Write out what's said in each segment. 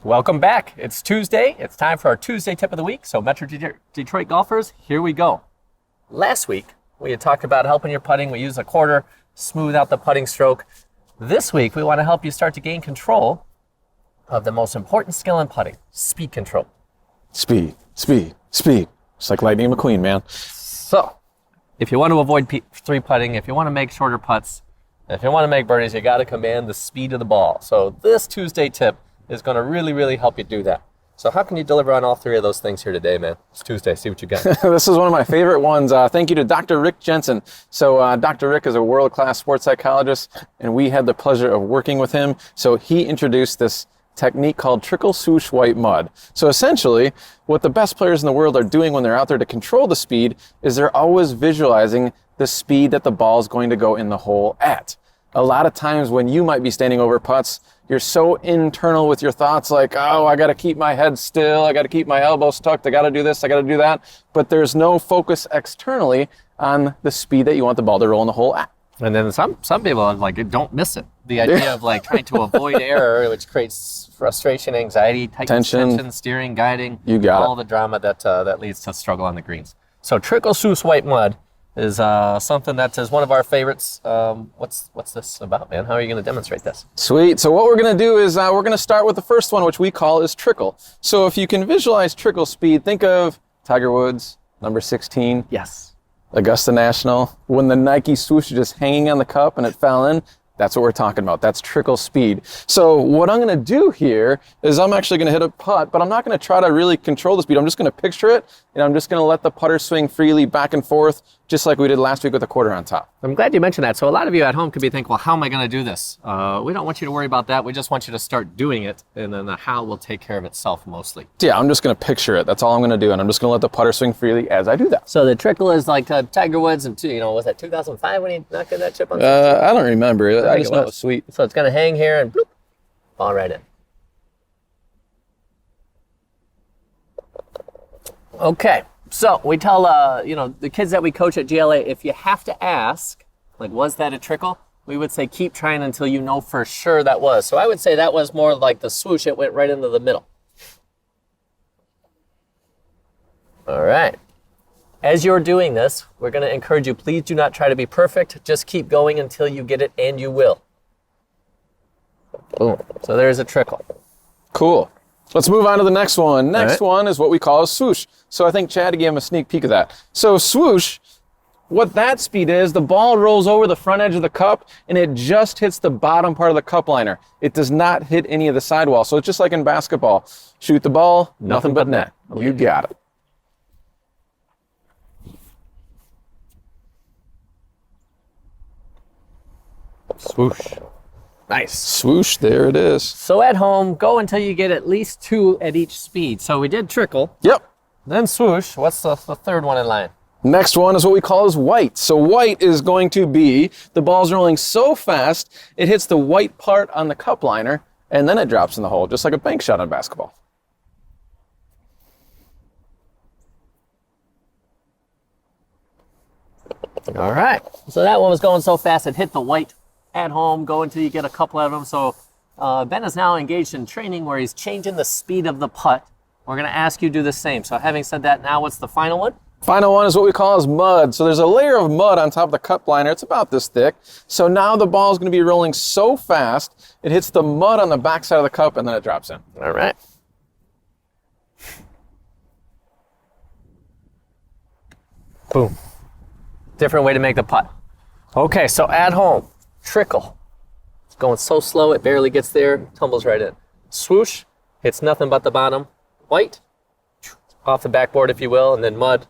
Welcome back. It's Tuesday. It's time for our Tuesday tip of the week. So Metro Detroit golfers, here we go. Last week, we had talked about helping your putting. We used a quarter, smooth out the putting stroke. This week, we want to help you start to gain control of the most important skill in putting, speed control. Speed, speed, speed. It's like Lightning McQueen, man. So, if you want to avoid three putting, if you want to make shorter putts, if you want to make birdies, you got to command the speed of the ball. So this Tuesday tip is going to really help you do that. So how can you deliver on all three of those things here today, man? It's Tuesday. See what you got. This is one of my favorite ones. Thank you to Dr. Rick Jensen. So Dr. Rick is a world-class sports psychologist, and we had the pleasure of working with him. So he introduced this technique called Trickle Swoosh White Mud. So essentially, what the best players in the world are doing when they're out there to control the speed is they're always visualizing the speed that the ball is going to go in the hole at. A lot of times when you might be standing over putts, you're so internal with your thoughts like, oh, I got to keep my head still. I got to keep my elbows tucked. I got to do this. I got to do that. But there's no focus externally on the speed that you want the ball to roll in the hole at. And then some people are like, don't miss it. The idea of like trying to avoid error, which creates frustration, anxiety, tension, steering, guiding. You got all the drama that leads to struggle on the greens. So Trickle Swoosh White Mud is something that is one of our favorites. What's this about, man? How are you going to demonstrate this? Sweet. So what we're going to do is we're going to start with the first one, which we call is trickle. So if you can visualize trickle speed, think of Tiger Woods, number 16. Yes. Augusta National. When the Nike swoosh is just hanging on the cup and it fell in, that's what we're talking about. That's trickle speed. So what I'm going to do here is I'm actually going to hit a putt, but I'm not going to try to really control the speed. I'm just going to picture it, and I'm just going to let the putter swing freely back and forth, just like we did last week with the quarter on top. I'm glad you mentioned that. So a lot of you at home could be thinking, well, how am I going to do this? We don't want you to worry about that. We just want you to start doing it, and then the how will take care of itself mostly. Yeah, I'm just going to picture it. That's all I'm going to do, and I'm just going to let the putter swing freely as I do that. So the trickle is like Tiger Woods, and was that 2005 when he knocked in that chip on? I don't remember. I just know it was sweet. So it's going to hang here and bloop, fall right in. Okay, so we tell the kids that we coach at GLA, if you have to ask, like, was that a trickle? We would say keep trying until you know for sure that was. So I would say that was more like the swoosh. It went right into the middle. All right. As you're doing this, we're going to encourage you, please do not try to be perfect. Just keep going until you get it, and you will. Boom. So there's a trickle. Cool. Let's move on to the next one. Next one is what we call a swoosh. So I think Chad gave him a sneak peek of that. So swoosh, what that speed is, the ball rolls over the front edge of the cup and it just hits the bottom part of the cup liner. It does not hit any of the sidewall. So it's just like in basketball. Shoot the ball, nothing but net. You got it. Swoosh. Nice. Swoosh, there it is. So at home, go until you get at least 2 at each speed. So we did trickle. Yep. Then swoosh. What's the third one in line? Next one is what we call is white. So white is going to be the ball's rolling so fast, it hits the white part on the cup liner, and then it drops in the hole, just like a bank shot on basketball. All right. So that one was going so fast, it hit the white at home. Go until you get a couple of them. So Ben is now engaged in training where he's changing the speed of the putt. We're going to ask you to do the same. So having said that, now what's the final one? Final one is what we call is mud. So there's a layer of mud on top of the cup liner. It's about this thick. So now the ball is going to be rolling so fast, it hits the mud on the backside of the cup and then it drops in. All right. Boom. Different way to make the putt. Okay, so at home, trickle. It's going so slow, it barely gets there, tumbles right in. Swoosh, hits nothing but the bottom. White, off the backboard, if you will, and then mud,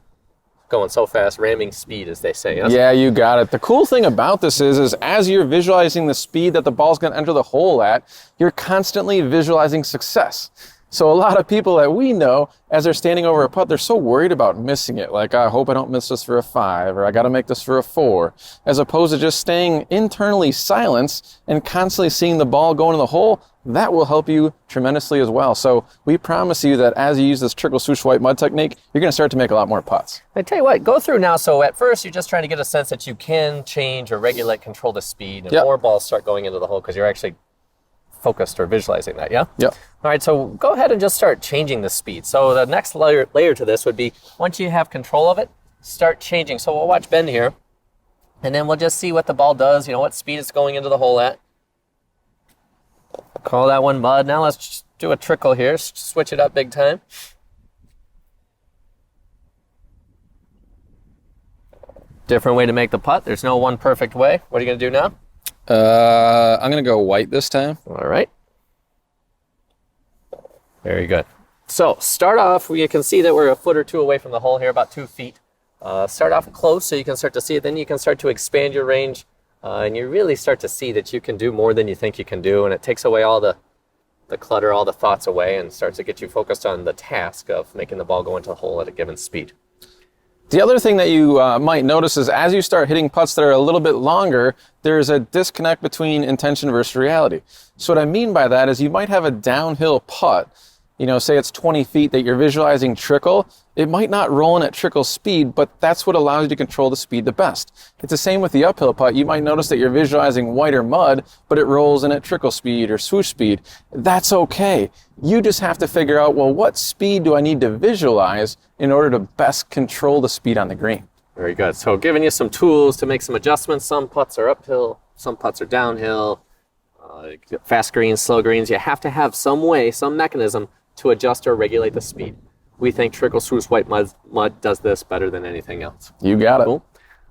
going so fast, ramming speed, as they say. Yes? Yeah, you got it. The cool thing about this is as you're visualizing the speed that the ball's going to enter the hole at, you're constantly visualizing success. So a lot of people that we know, as they're standing over a putt, they're so worried about missing it. Like, I hope I don't miss this for a 5, or I got to make this for a 4, as opposed to just staying internally silent and constantly seeing the ball go into the hole. That will help you tremendously as well. So we promise you that as you use this trickle swoosh white mud technique, you're going to start to make a lot more putts. I tell you what, go through now. So at first, you're just trying to get a sense that you can change or regulate, control the speed, and more balls start going into the hole because you're actually focused or visualizing that, yeah? Yep. All right, so go ahead and just start changing the speed. So the next layer to this would be, once you have control of it, start changing. So we'll watch Ben here, and then we'll just see what the ball does, what speed it's going into the hole at. Call that one mud. Now let's just do a trickle here, switch it up big time. Different way to make the putt. There's no one perfect way. What are you going to do now? I'm going to go white this time. All right. Very good. So start off, you can see that we're a foot or two away from the hole here, about 2 feet. Start off close so you can start to see it. Then you can start to expand your range, and you really start to see that you can do more than you think you can do, and it takes away all the clutter, all the thoughts away, and starts to get you focused on the task of making the ball go into the hole at a given speed. The other thing that you might notice is as you start hitting putts that are a little bit longer, there's a disconnect between intention versus reality. So what I mean by that is you might have a downhill putt, say it's 20 feet that you're visualizing trickle. It might not roll in at trickle speed, but that's what allows you to control the speed the best. It's the same with the uphill putt. You might notice that you're visualizing white or mud, but it rolls in at trickle speed or swoosh speed. That's okay. You just have to figure out, well, what speed do I need to visualize in order to best control the speed on the green? Very good. So giving you some tools to make some adjustments. Some putts are uphill, some putts are downhill, fast greens, slow greens. You have to have some way, some mechanism to adjust or regulate the speed. We think Trickle Swoosh White Mud does this better than anything else. You got it. Cool.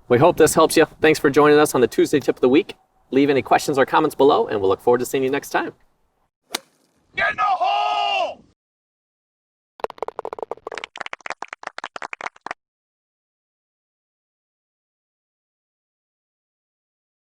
We hope this helps you. Thanks for joining us on the Tuesday Tip of the Week. Leave any questions or comments below, and we'll look forward to seeing you next time.